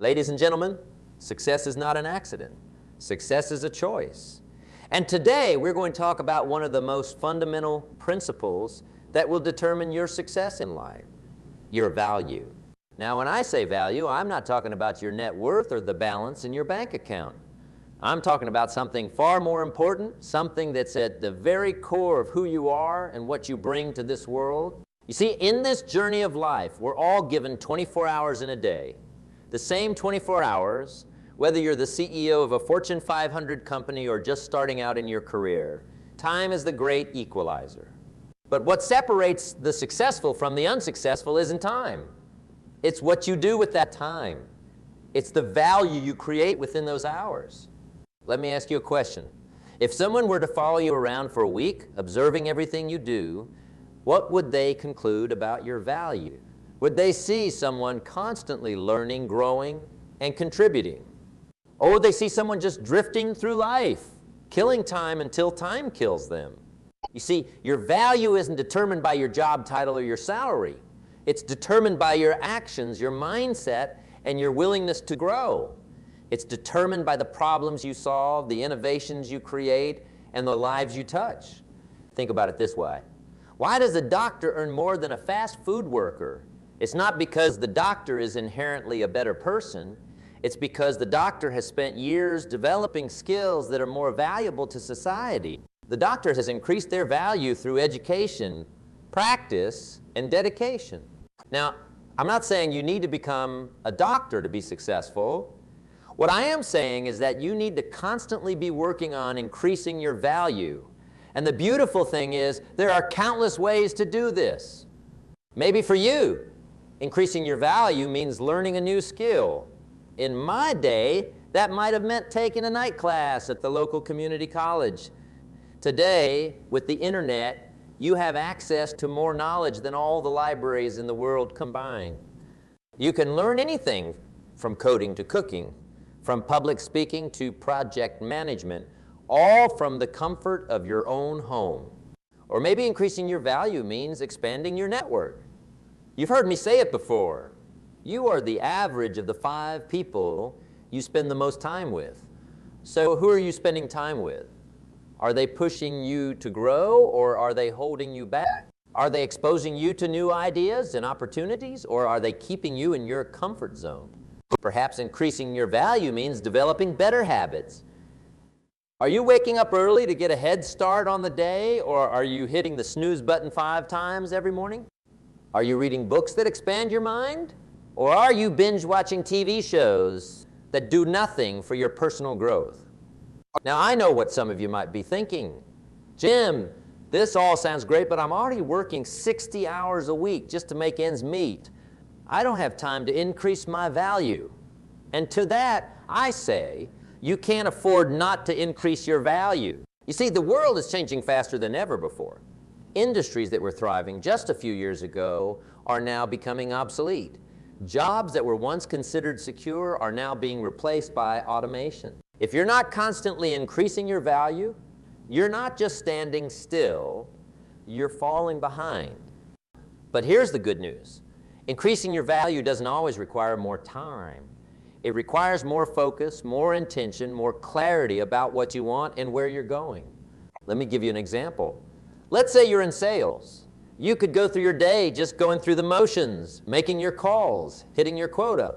Ladies and gentlemen, success is not an accident. Success is a choice. And today we're going to talk about one of the most fundamental principles that will determine your success in life, your value. Now, when I say value, I'm not talking about your net worth or the balance in your bank account. I'm talking about something far more important, something that's at the very core of who you are and what you bring to this world. You see, in this journey of life, we're all given 24 hours in a day. The same 24 hours, whether you're the CEO of a Fortune 500 company or just starting out in your career. Time is the great equalizer. But what separates the successful from the unsuccessful isn't time. It's what you do with that time. It's the value you create within those hours. Let me ask you a question. If someone were to follow you around for a week, observing everything you do, what would they conclude about your value? Would they see someone constantly learning, growing, and contributing? Or would they see someone just drifting through life, killing time until time kills them? You see, your value isn't determined by your job title or your salary. It's determined by your actions, your mindset, and your willingness to grow. It's determined by the problems you solve, the innovations you create, and the lives you touch. Think about it this way. Why does a doctor earn more than a fast food worker? It's not because the doctor is inherently a better person. It's because the doctor has spent years developing skills that are more valuable to society. The doctor has increased their value through education, practice, and dedication. Now, I'm not saying you need to become a doctor to be successful. What I am saying is that you need to constantly be working on increasing your value. And the beautiful thing is, there are countless ways to do this. Maybe for you, increasing your value means learning a new skill. In my day, that might have meant taking a night class at the local community college. Today, with the internet, you have access to more knowledge than all the libraries in the world combined. You can learn anything from coding to cooking, from public speaking to project management, all from the comfort of your own home. Or maybe increasing your value means expanding your network. You've heard me say it before. You are the average of the 5 people you spend the most time with. So who are you spending time with? Are they pushing you to grow, or are they holding you back? Are they exposing you to new ideas and opportunities, or are they keeping you in your comfort zone? Perhaps increasing your value means developing better habits. Are you waking up early to get a head start on the day, or are you hitting the snooze button 5 times every morning? Are you reading books that expand your mind? Or are you binge watching TV shows that do nothing for your personal growth? Now, I know what some of you might be thinking. Jim, this all sounds great, but I'm already working 60 hours a week just to make ends meet. I don't have time to increase my value. And to that, I say, you can't afford not to increase your value. You see, the world is changing faster than ever before. Industries that were thriving just a few years ago are now becoming obsolete. Jobs that were once considered secure are now being replaced by automation. If you're not constantly increasing your value, you're not just standing still, you're falling behind. But here's the good news. Increasing your value doesn't always require more time. It requires more focus, more intention, more clarity about what you want and where you're going. Let me give you an example. Let's say you're in sales. You could go through your day just going through the motions, making your calls, hitting your quota.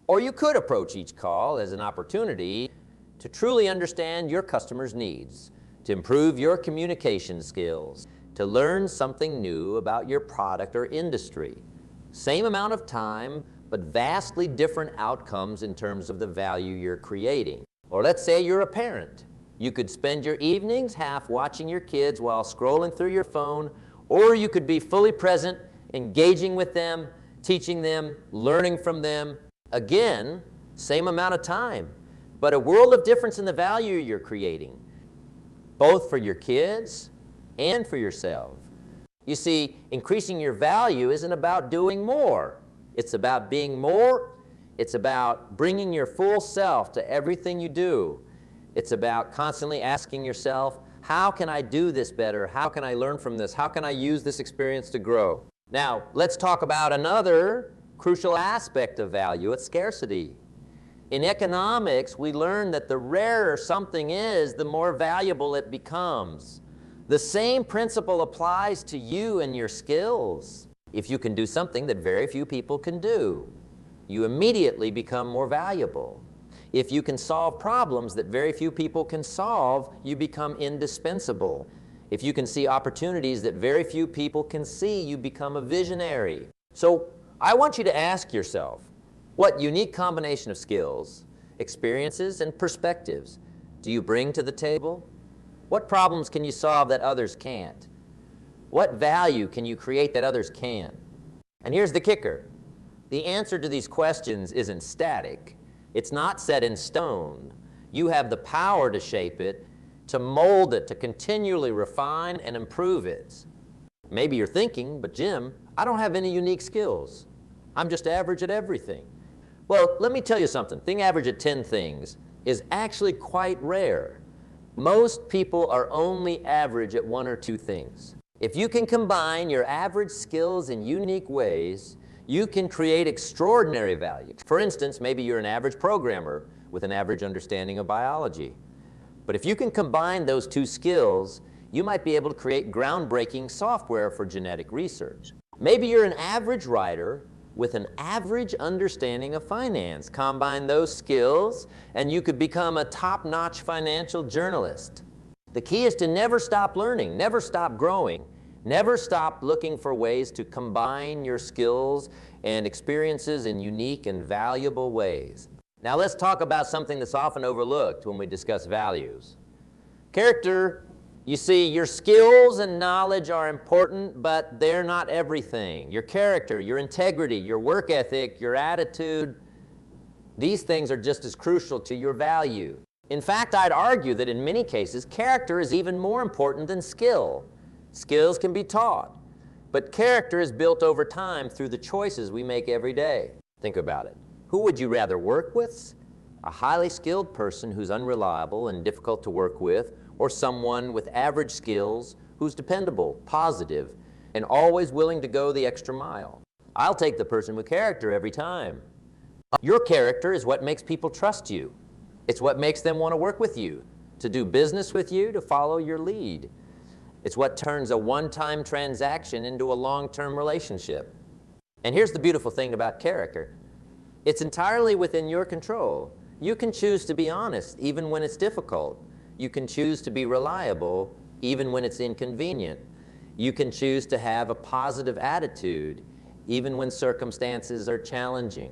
Or you could approach each call as an opportunity to truly understand your customer's needs, to improve your communication skills, to learn something new about your product or industry. Same amount of time, but vastly different outcomes in terms of the value you're creating. Or let's say you're a parent. You could spend your evenings half watching your kids while scrolling through your phone, or you could be fully present, engaging with them, teaching them, learning from them. Again, same amount of time, but a world of difference in the value you're creating, both for your kids and for yourself. You see, increasing your value isn't about doing more. It's about being more. It's about bringing your full self to everything you do. It's about constantly asking yourself, how can I do this better? How can I learn from this? How can I use this experience to grow? Now, let's talk about another crucial aspect of value. It's scarcity. In economics, we learn that the rarer something is, the more valuable it becomes. The same principle applies to you and your skills. If you can do something that very few people can do, you immediately become more valuable. If you can solve problems that very few people can solve, you become indispensable. If you can see opportunities that very few people can see, you become a visionary. So I want you to ask yourself, what unique combination of skills, experiences, and perspectives do you bring to the table? What problems can you solve that others can't? What value can you create that others can't? And here's the kicker. The answer to these questions isn't static. It's not set in stone. You have the power to shape it, to mold it, to continually refine and improve it. Maybe you're thinking, but Jim, I don't have any unique skills. I'm just average at everything. Well, let me tell you something. Being average at 10 things is actually quite rare. Most people are only average at 1 or 2 things. If you can combine your average skills in unique ways, you can create extraordinary value. For instance, maybe you're an average programmer with an average understanding of biology. But if you can combine those 2 skills, you might be able to create groundbreaking software for genetic research. Maybe you're an average writer with an average understanding of finance. Combine those skills and you could become a top-notch financial journalist. The key is to never stop learning, never stop growing, never stop looking for ways to combine your skills and experiences in unique and valuable ways. Now let's talk about something that's often overlooked when we discuss values. Character. You see, your skills and knowledge are important, but they're not everything. Your character, your integrity, your work ethic, your attitude, these things are just as crucial to your value. In fact, I'd argue that in many cases, character is even more important than skill. Skills can be taught, but character is built over time through the choices we make every day. Think about it. Who would you rather work with? A highly skilled person who's unreliable and difficult to work with, or someone with average skills who's dependable, positive, and always willing to go the extra mile? I'll take the person with character every time. Your character is what makes people trust you. It's what makes them want to work with you, to do business with you, to follow your lead. It's what turns a one-time transaction into a long-term relationship. And here's the beautiful thing about character. It's entirely within your control. You can choose to be honest even when it's difficult. You can choose to be reliable even when it's inconvenient. You can choose to have a positive attitude even when circumstances are challenging.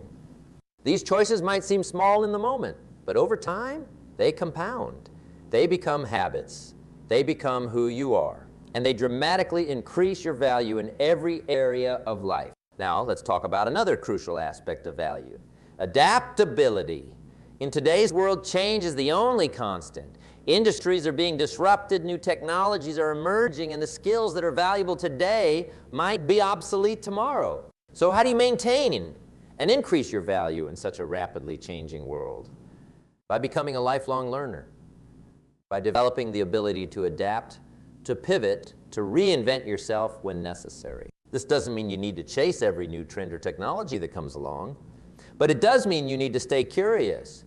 These choices might seem small in the moment, but over time, they compound. They become habits. They become who you are. And they dramatically increase your value in every area of life. Now, let's talk about another crucial aspect of value. Adaptability. In today's world, change is the only constant. Industries are being disrupted, new technologies are emerging, and the skills that are valuable today might be obsolete tomorrow. So how do you maintain and increase your value in such a rapidly changing world? By becoming a lifelong learner, by developing the ability to adapt, to pivot, to reinvent yourself when necessary. This doesn't mean you need to chase every new trend or technology that comes along, but it does mean you need to stay curious,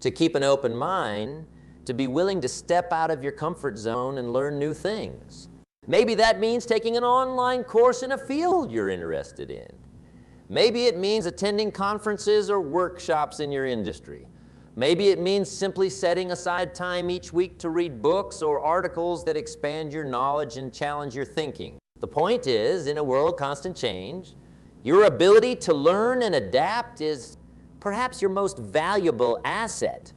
to keep an open mind, to be willing to step out of your comfort zone and learn new things. Maybe that means taking an online course in a field you're interested in. Maybe it means attending conferences or workshops in your industry. Maybe it means simply setting aside time each week to read books or articles that expand your knowledge and challenge your thinking. The point is, in a world of constant change, your ability to learn and adapt is perhaps your most valuable asset.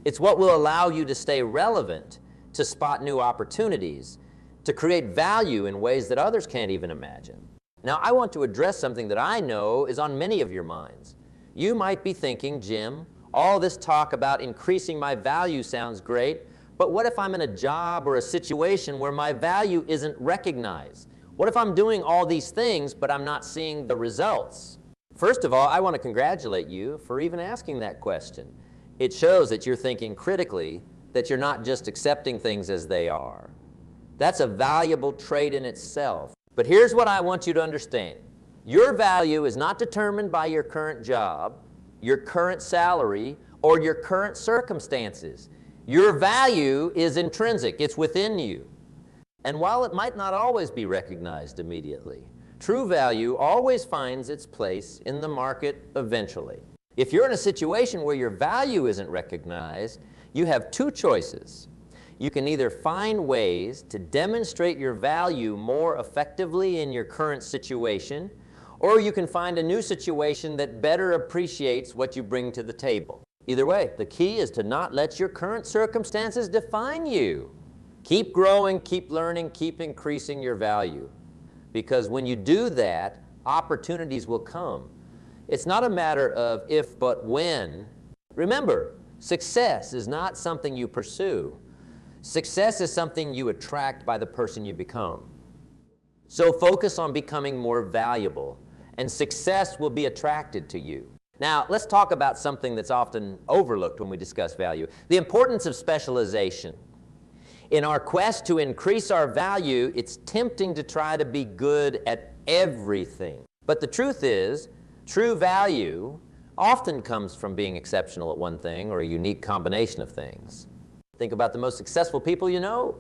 It's what will allow you to stay relevant, to spot new opportunities, to create value in ways that others can't even imagine. Now, I want to address something that I know is on many of your minds. You might be thinking, Jim, all this talk about increasing my value sounds great, but what if I'm in a job or a situation where my value isn't recognized? What if I'm doing all these things, but I'm not seeing the results? First of all, I want to congratulate you for even asking that question. It shows that you're thinking critically, that you're not just accepting things as they are. That's a valuable trait in itself. But here's what I want you to understand. Your value is not determined by your current job, your current salary, or your current circumstances. Your value is intrinsic. It's within you. And while it might not always be recognized immediately, true value always finds its place in the market eventually. If you're in a situation where your value isn't recognized, you have two choices. You can either find ways to demonstrate your value more effectively in your current situation, or you can find a new situation that better appreciates what you bring to the table. Either way, the key is to not let your current circumstances define you. Keep growing, keep learning, keep increasing your value. Because when you do that, opportunities will come. It's not a matter of if but when. Remember, success is not something you pursue. Success is something you attract by the person you become. So focus on becoming more valuable, and success will be attracted to you. Now, let's talk about something that's often overlooked when we discuss value: the importance of specialization. In our quest to increase our value, it's tempting to try to be good at everything. But the truth is, true value often comes from being exceptional at one thing or a unique combination of things. Think about the most successful people you know.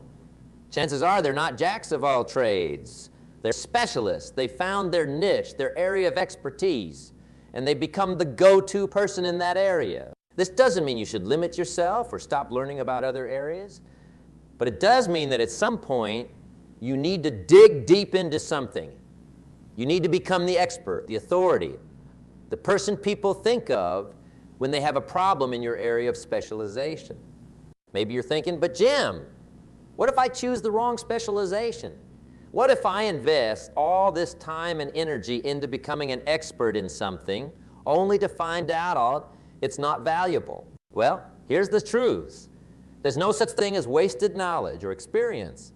Chances are they're not jacks of all trades. They're specialists. They found their niche, their area of expertise, and they become the go-to person in that area. This doesn't mean you should limit yourself or stop learning about other areas, but it does mean that at some point you need to dig deep into something. You need to become the expert, the authority, the person people think of when they have a problem in your area of specialization. Maybe you're thinking, but Jim, what if I choose the wrong specialization? What if I invest all this time and energy into becoming an expert in something only to find out it's not valuable? Well, here's the truth. There's no such thing as wasted knowledge or experience.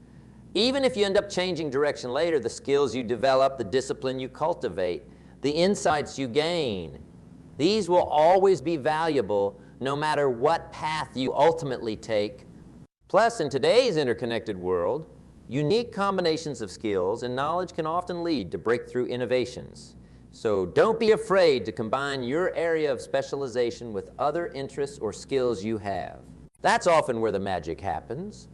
Even if you end up changing direction later, the skills you develop, the discipline you cultivate, the insights you gain, these will always be valuable no matter what path you ultimately take. Plus, in today's interconnected world, unique combinations of skills and knowledge can often lead to breakthrough innovations. So don't be afraid to combine your area of specialization with other interests or skills you have. That's often where the magic happens.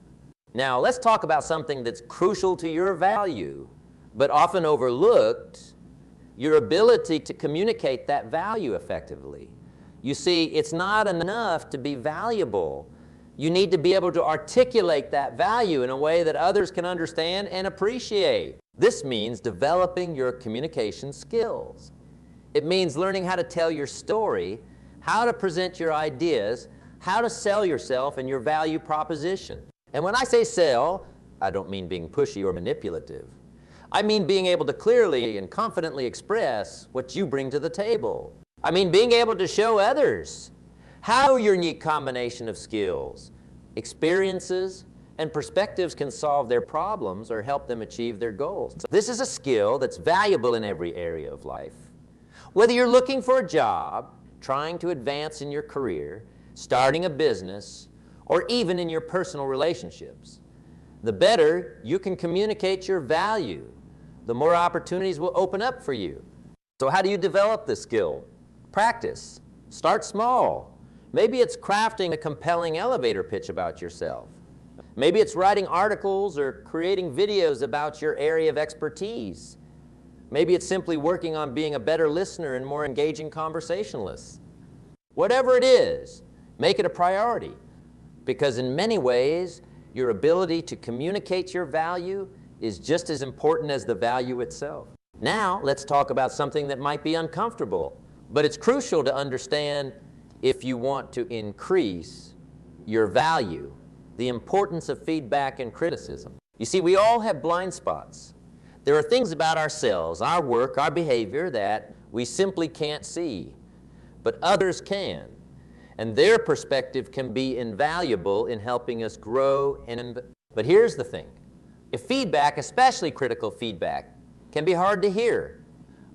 Now, let's talk about something that's crucial to your value, but often overlooked: your ability to communicate that value effectively. You see, it's not enough to be valuable. You need to be able to articulate that value in a way that others can understand and appreciate. This means developing your communication skills. It means learning how to tell your story, how to present your ideas, how to sell yourself and your value proposition. And when I say sell, I don't mean being pushy or manipulative. I mean being able to clearly and confidently express what you bring to the table. I mean being able to show others how your unique combination of skills, experiences, and perspectives can solve their problems or help them achieve their goals. This is a skill that's valuable in every area of life. Whether you're looking for a job, trying to advance in your career, starting a business, or even in your personal relationships, the better you can communicate your value, the more opportunities will open up for you. So how do you develop this skill? Practice. Start small. Maybe it's crafting a compelling elevator pitch about yourself. Maybe it's writing articles or creating videos about your area of expertise. Maybe it's simply working on being a better listener and more engaging conversationalist. Whatever it is, make it a priority, because in many ways, your ability to communicate your value is just as important as the value itself. Now, let's talk about something that might be uncomfortable, but it's crucial to understand if you want to increase your value: the importance of feedback and criticism. You see, we all have blind spots. There are things about ourselves, our work, our behavior that we simply can't see, but others can. And their perspective can be invaluable in helping us grow. But here's the thing. If feedback, especially critical feedback, can be hard to hear,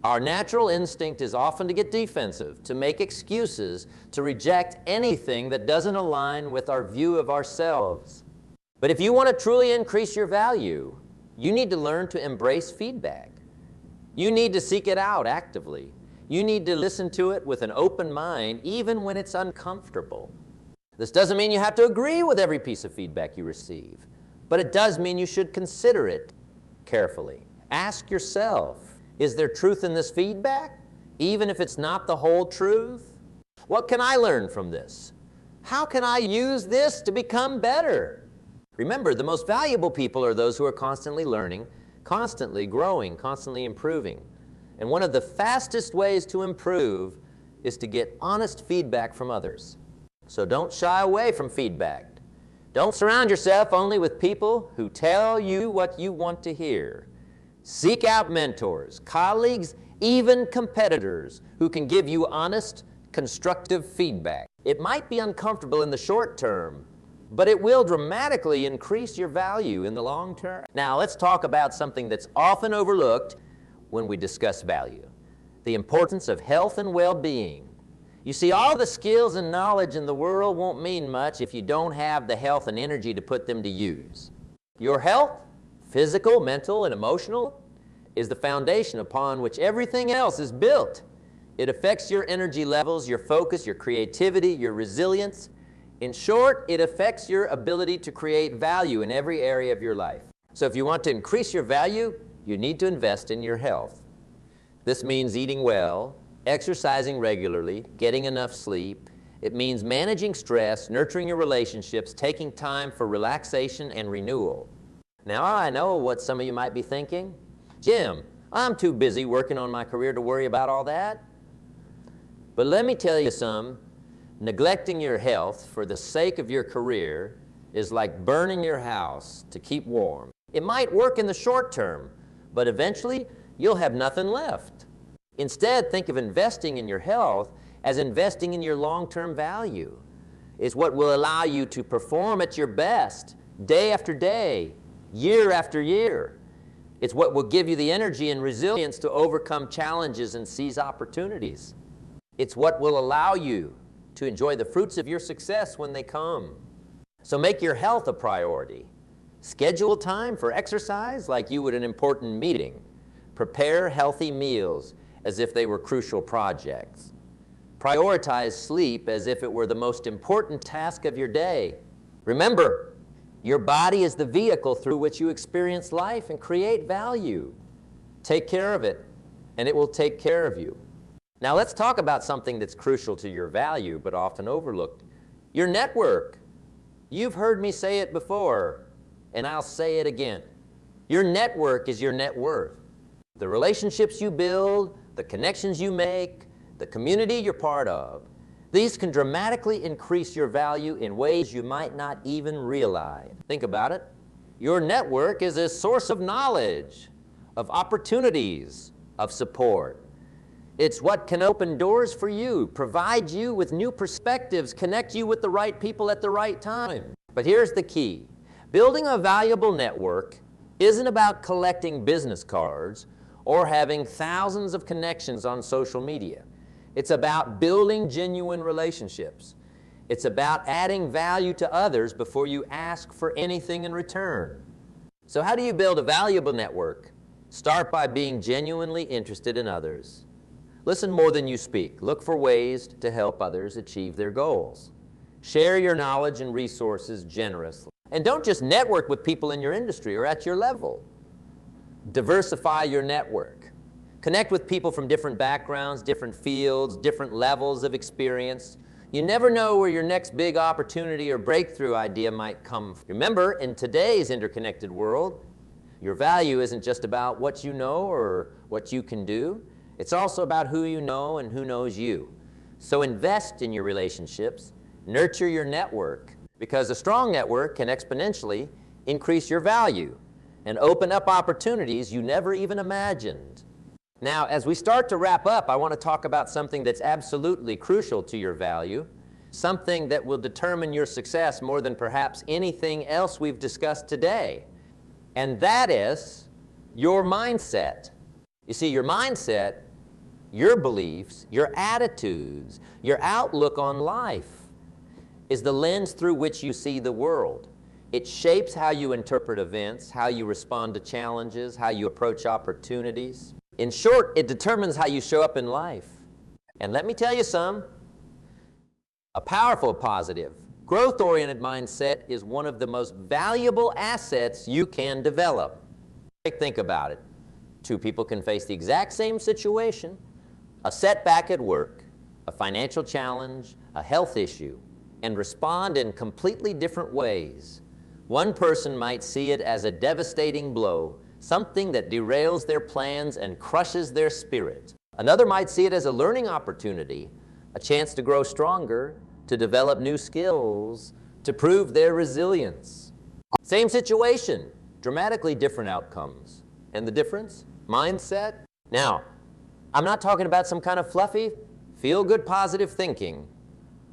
our natural instinct is often to get defensive, to make excuses, to reject anything that doesn't align with our view of ourselves. But if you want to truly increase your value, you need to learn to embrace feedback. You need to seek it out actively. You need to listen to it with an open mind, even when it's uncomfortable. This doesn't mean you have to agree with every piece of feedback you receive, but it does mean you should consider it carefully. Ask yourself, is there truth in this feedback, even if it's not the whole truth? What can I learn from this? How can I use this to become better? Remember, the most valuable people are those who are constantly learning, constantly growing, constantly improving. And one of the fastest ways to improve is to get honest feedback from others. So don't shy away from feedback. Don't surround yourself only with people who tell you what you want to hear. Seek out mentors, colleagues, even competitors who can give you honest, constructive feedback. It might be uncomfortable in the short term, but it will dramatically increase your value in the long term. Now let's talk about something that's often overlooked when we discuss value: the importance of health and well-being. You see, all the skills and knowledge in the world won't mean much if you don't have the health and energy to put them to use. Your health, physical, mental, and emotional, is the foundation upon which everything else is built. It affects your energy levels, your focus, your creativity, your resilience. In short, it affects your ability to create value in every area of your life. So if you want to increase your value, you need to invest in your health. This means eating well, exercising regularly, getting enough sleep. It means managing stress, nurturing your relationships, taking time for relaxation and renewal. Now, I know what some of you might be thinking. Jim, I'm too busy working on my career to worry about all that. But let me tell you something. Neglecting your health for the sake of your career is like burning your house to keep warm. It might work in the short term, but eventually you'll have nothing left. Instead, think of investing in your health as investing in your long-term value. It's what will allow you to perform at your best day after day, year after year. It's what will give you the energy and resilience to overcome challenges and seize opportunities. It's what will allow you to enjoy the fruits of your success when they come. So make your health a priority. Schedule time for exercise like you would an important meeting. Prepare healthy meals as if they were crucial projects. Prioritize sleep as if it were the most important task of your day. Remember, your body is the vehicle through which you experience life and create value. Take care of it, and it will take care of you. Now let's talk about something that's crucial to your value but often overlooked: your network. You've heard me say it before, and I'll say it again. Your network is your net worth. The relationships you build, the connections you make, the community you're part of, these can dramatically increase your value in ways you might not even realize. Think about it. Your network is a source of knowledge, of opportunities, of support. It's what can open doors for you, provide you with new perspectives, connect you with the right people at the right time. But here's the key. Building a valuable network isn't about collecting business cards or having thousands of connections on social media. It's about building genuine relationships. It's about adding value to others before you ask for anything in return. So how do you build a valuable network? Start by being genuinely interested in others. Listen more than you speak. Look for ways to help others achieve their goals. Share your knowledge and resources generously. And don't just network with people in your industry or at your level. Diversify your network. Connect with people from different backgrounds, different fields, different levels of experience. You never know where your next big opportunity or breakthrough idea might come from. Remember, in today's interconnected world, your value isn't just about what you know or what you can do. It's also about who you know and who knows you. So invest in your relationships, nurture your network, because a strong network can exponentially increase your value and open up opportunities you never even imagined. Now, as we start to wrap up, I want to talk about something that's absolutely crucial to your value, something that will determine your success more than perhaps anything else we've discussed today. And that is your mindset. You see, your mindset, your beliefs, your attitudes, your outlook on life is the lens through which you see the world. It shapes how you interpret events, how you respond to challenges, how you approach opportunities. In short, it determines how you show up in life. And let me tell you some. A powerful, positive, growth-oriented mindset is one of the most valuable assets you can develop. Think about it. Two people can face the exact same situation, a setback at work, a financial challenge, a health issue, and respond in completely different ways. One person might see it as a devastating blow, something that derails their plans and crushes their spirit. Another might see it as a learning opportunity, a chance to grow stronger, to develop new skills, to prove their resilience. Same situation, dramatically different outcomes. And the difference? Mindset. Now, I'm not talking about some kind of fluffy, feel-good positive thinking.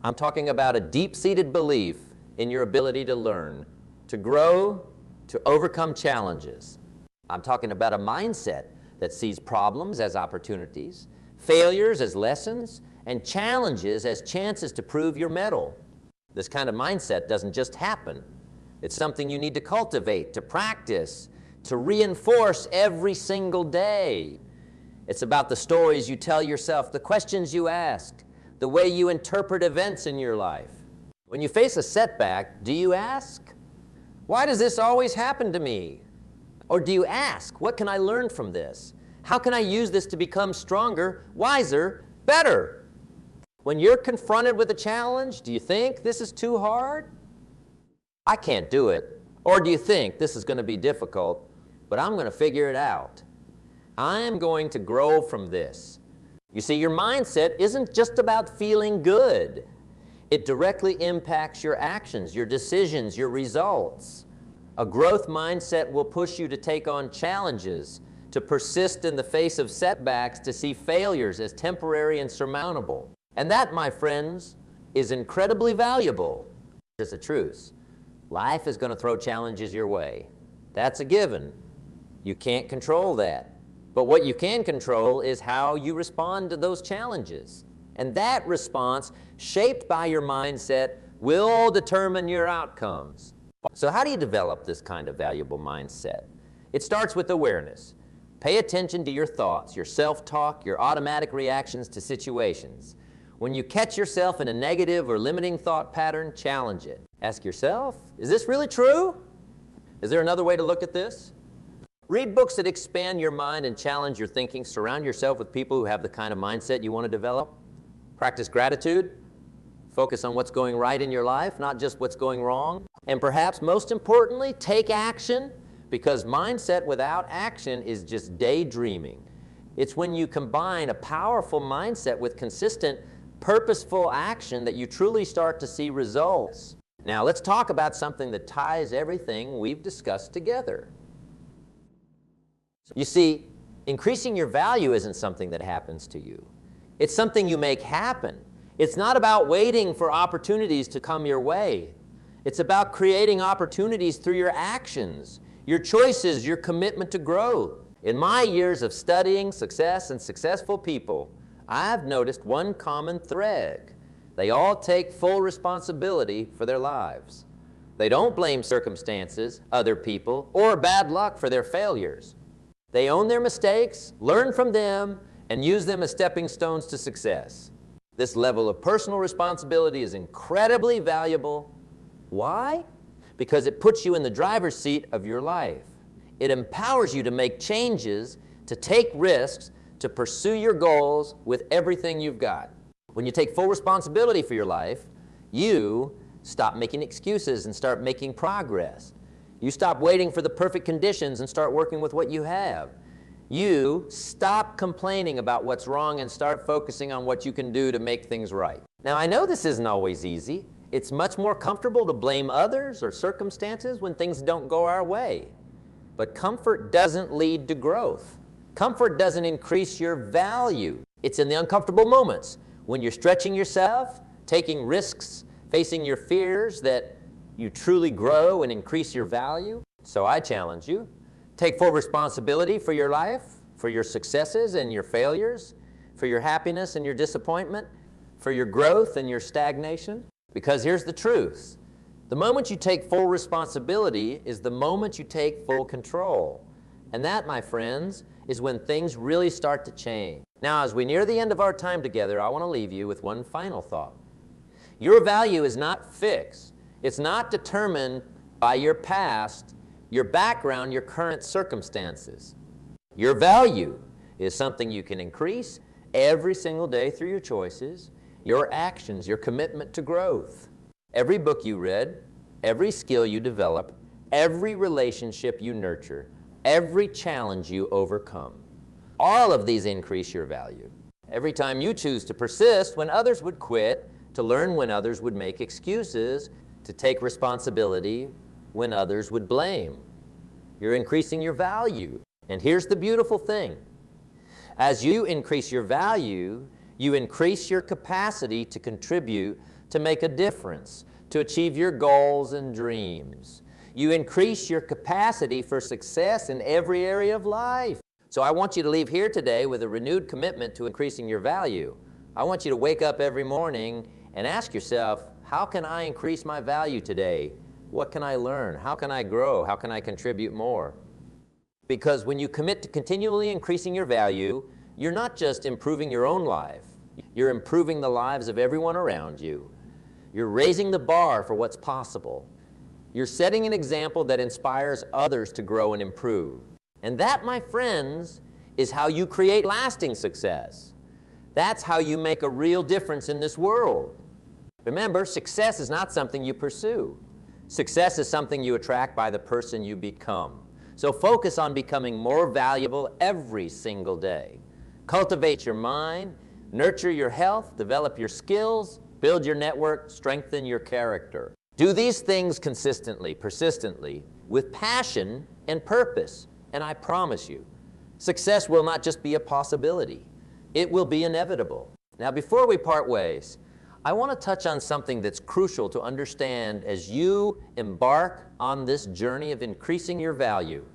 I'm talking about a deep-seated belief in your ability to learn, to grow, to overcome challenges. I'm talking about a mindset that sees problems as opportunities, failures as lessons, and challenges as chances to prove your mettle. This kind of mindset doesn't just happen. It's something you need to cultivate, to practice, to reinforce every single day. It's about the stories you tell yourself, the questions you ask, the way you interpret events in your life. When you face a setback, do you ask, why does this always happen to me? Or do you ask, what can I learn from this? How can I use this to become stronger, wiser, better? When you're confronted with a challenge, do you think this is too hard? I can't do it. Or do you think this is going to be difficult, but I'm going to figure it out? I'm going to grow from this. You see, your mindset isn't just about feeling good. It directly impacts your actions, your decisions, your results. A growth mindset will push you to take on challenges, to persist in the face of setbacks, to see failures as temporary and surmountable. And that, my friends, is incredibly valuable. It's the truth. Life is going to throw challenges your way. That's a given. You can't control that. But what you can control is how you respond to those challenges. And that response, shaped by your mindset, will determine your outcomes. So how do you develop this kind of valuable mindset? It starts with awareness. Pay attention to your thoughts, your self-talk, your automatic reactions to situations. When you catch yourself in a negative or limiting thought pattern, challenge it. Ask yourself, is this really true? Is there another way to look at this? Read books that expand your mind and challenge your thinking. Surround yourself with people who have the kind of mindset you want to develop. Practice gratitude. Focus on what's going right in your life, not just what's going wrong. And perhaps most importantly, take action, because mindset without action is just daydreaming. It's when you combine a powerful mindset with consistent, purposeful action that you truly start to see results. Now let's talk about something that ties everything we've discussed together. You see, increasing your value isn't something that happens to you. It's something you make happen. It's not about waiting for opportunities to come your way. It's about creating opportunities through your actions, your choices, your commitment to growth. In my years of studying success and successful people, I've noticed one common thread. They all take full responsibility for their lives. They don't blame circumstances, other people, or bad luck for their failures. They own their mistakes, learn from them, and use them as stepping stones to success. This level of personal responsibility is incredibly valuable. Why? Because it puts you in the driver's seat of your life. It empowers you to make changes, to take risks, to pursue your goals with everything you've got. When you take full responsibility for your life, you stop making excuses and start making progress. You stop waiting for the perfect conditions and start working with what you have. You stop complaining about what's wrong and start focusing on what you can do to make things right. Now, I know this isn't always easy. It's much more comfortable to blame others or circumstances when things don't go our way. But comfort doesn't lead to growth. Comfort doesn't increase your value. It's in the uncomfortable moments when you're stretching yourself, taking risks, facing your fears that you truly grow and increase your value. So I challenge you, take full responsibility for your life, for your successes and your failures, for your happiness and your disappointment, for your growth and your stagnation. Because here's the truth. The moment you take full responsibility is the moment you take full control. And that, my friends, is when things really start to change. Now, as we near the end of our time together, I want to leave you with one final thought. Your value is not fixed. It's not determined by your past, your background, your current circumstances. Your value is something you can increase every single day through your choices, your actions, your commitment to growth. Every book you read, every skill you develop, every relationship you nurture, every challenge you overcome. All of these increase your value. Every time you choose to persist when others would quit, to learn when others would make excuses, to take responsibility when others would blame. You're increasing your value. And here's the beautiful thing. As you increase your value, you increase your capacity to contribute, to make a difference, to achieve your goals and dreams. You increase your capacity for success in every area of life. So I want you to leave here today with a renewed commitment to increasing your value. I want you to wake up every morning and ask yourself, how can I increase my value today? What can I learn? How can I grow? How can I contribute more? Because when you commit to continually increasing your value, you're not just improving your own life. You're improving the lives of everyone around you. You're raising the bar for what's possible. You're setting an example that inspires others to grow and improve. And that, my friends, is how you create lasting success. That's how you make a real difference in this world. Remember, success is not something you pursue. Success is something you attract by the person you become. So focus on becoming more valuable every single day. Cultivate your mind, nurture your health, develop your skills, build your network, strengthen your character. Do these things consistently, persistently, with passion and purpose, and I promise you, success will not just be a possibility. It will be inevitable. Now, before we part ways, I want to touch on something that's crucial to understand as you embark on this journey of increasing your value.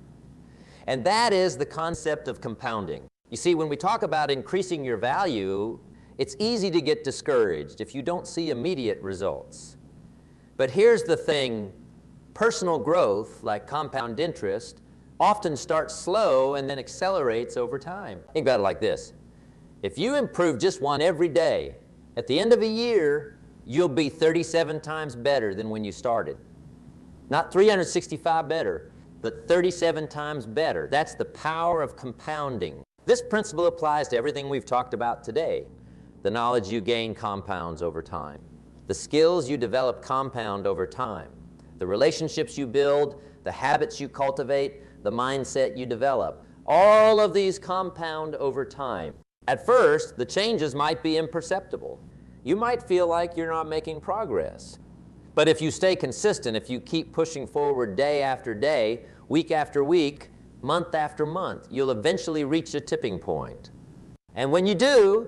And that is the concept of compounding. You see, when we talk about increasing your value, it's easy to get discouraged if you don't see immediate results. But here's the thing, personal growth, like compound interest, often starts slow and then accelerates over time. Think about it like this. If you improve just one every day, at the end of a year, you'll be 37 times better than when you started. Not 365 better, but 37 times better. That's the power of compounding. This principle applies to everything we've talked about today. The knowledge you gain compounds over time. The skills you develop compound over time. The relationships you build, the habits you cultivate, the mindset you develop. All of these compound over time. At first, the changes might be imperceptible. You might feel like you're not making progress. But if you stay consistent, if you keep pushing forward day after day, week after week, month after month, you'll eventually reach a tipping point. And when you do,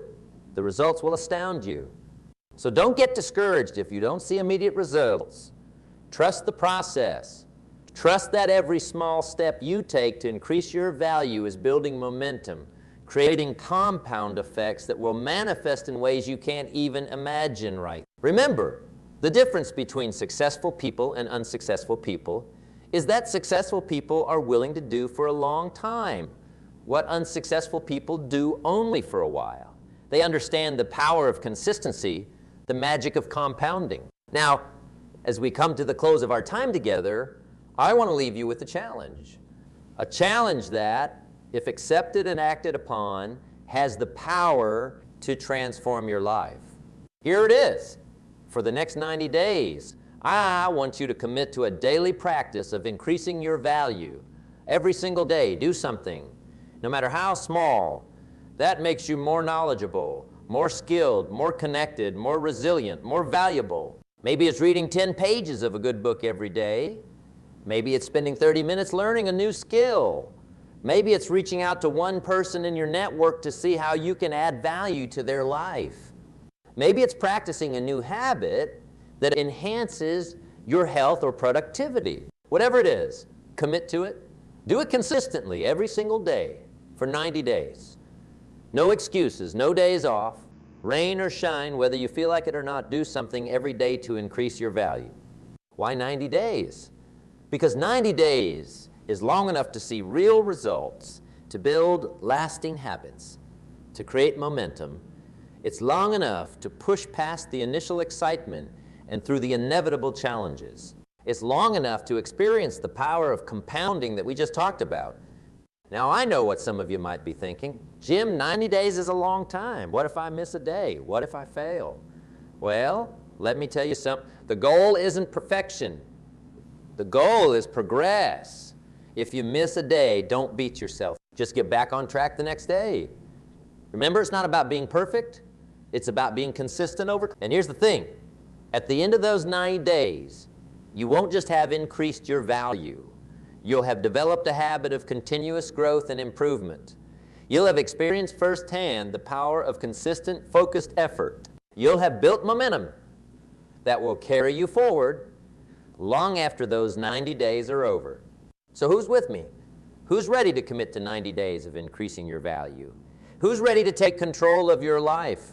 the results will astound you. So don't get discouraged if you don't see immediate results. Trust the process. Trust that every small step you take to increase your value is building momentum, creating compound effects that will manifest in ways you can't even imagine right. Remember, the difference between successful people and unsuccessful people is that successful people are willing to do for a long time what unsuccessful people do only for a while. They understand the power of consistency, the magic of compounding. Now, as we come to the close of our time together, I want to leave you with a challenge. A challenge that, if accepted and acted upon, has the power to transform your life. Here it is. For the next 90 days, I want you to commit to a daily practice of increasing your value. Every single day, do something, no matter how small, that makes you more knowledgeable, more skilled, more connected, more resilient, more valuable. Maybe it's reading 10 pages of a good book every day. Maybe it's spending 30 minutes learning a new skill. Maybe it's reaching out to one person in your network to see how you can add value to their life. Maybe it's practicing a new habit that enhances your health or productivity. Whatever it is, commit to it. Do it consistently every single day for 90 days. No excuses, no days off. Rain or shine, whether you feel like it or not, do something every day to increase your value. Why 90 days? Because 90 days is long enough to see real results, to build lasting habits, to create momentum. It's long enough to push past the initial excitement and through the inevitable challenges. It's long enough to experience the power of compounding that we just talked about. Now, I know what some of you might be thinking. Jim, 90 days is a long time. What if I miss a day? What if I fail? Well, let me tell you something. The goal isn't perfection. The goal is progress. If you miss a day, don't beat yourself. Just get back on track the next day. Remember, it's not about being perfect. It's about being consistent over time. And here's the thing. At the end of those 90 days, you won't just have increased your value. You'll have developed a habit of continuous growth and improvement. You'll have experienced firsthand the power of consistent, focused effort. You'll have built momentum that will carry you forward long after those 90 days are over. So who's with me? Who's ready to commit to 90 days of increasing your value? Who's ready to take control of your life,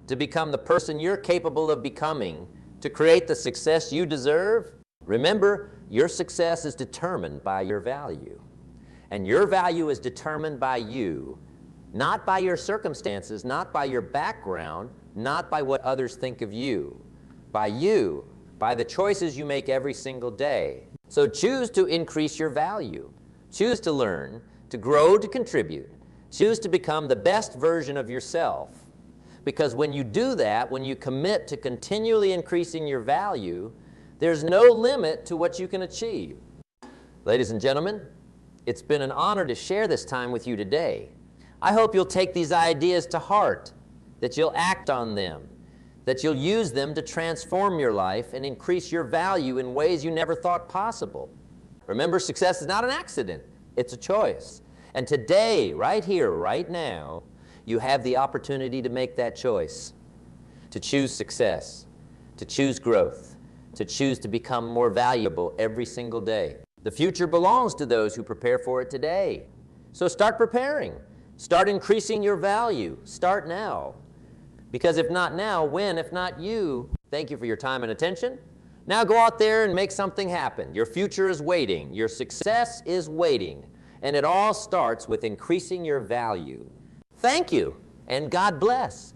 to become the person you're capable of becoming, to create the success you deserve? Remember, your success is determined by your value. And your value is determined by you, not by your circumstances, not by your background, not by what others think of you. By you, by the choices you make every single day. So choose to increase your value. Choose to learn, to grow, to contribute. Choose to become the best version of yourself. Because when you do that, when you commit to continually increasing your value, there's no limit to what you can achieve. Ladies and gentlemen, it's been an honor to share this time with you today. I hope you'll take these ideas to heart, that you'll act on them, that you'll use them to transform your life and increase your value in ways you never thought possible. Remember, success is not an accident, it's a choice. And today, right here, right now, you have the opportunity to make that choice, to choose success, to choose growth, to choose to become more valuable every single day. The future belongs to those who prepare for it today. So start preparing. Start increasing your value. Start now. Because if not now, when? If not you? Thank you for your time and attention. Now go out there and make something happen. Your future is waiting. Your success is waiting. And it all starts with increasing your value. Thank you, and God bless.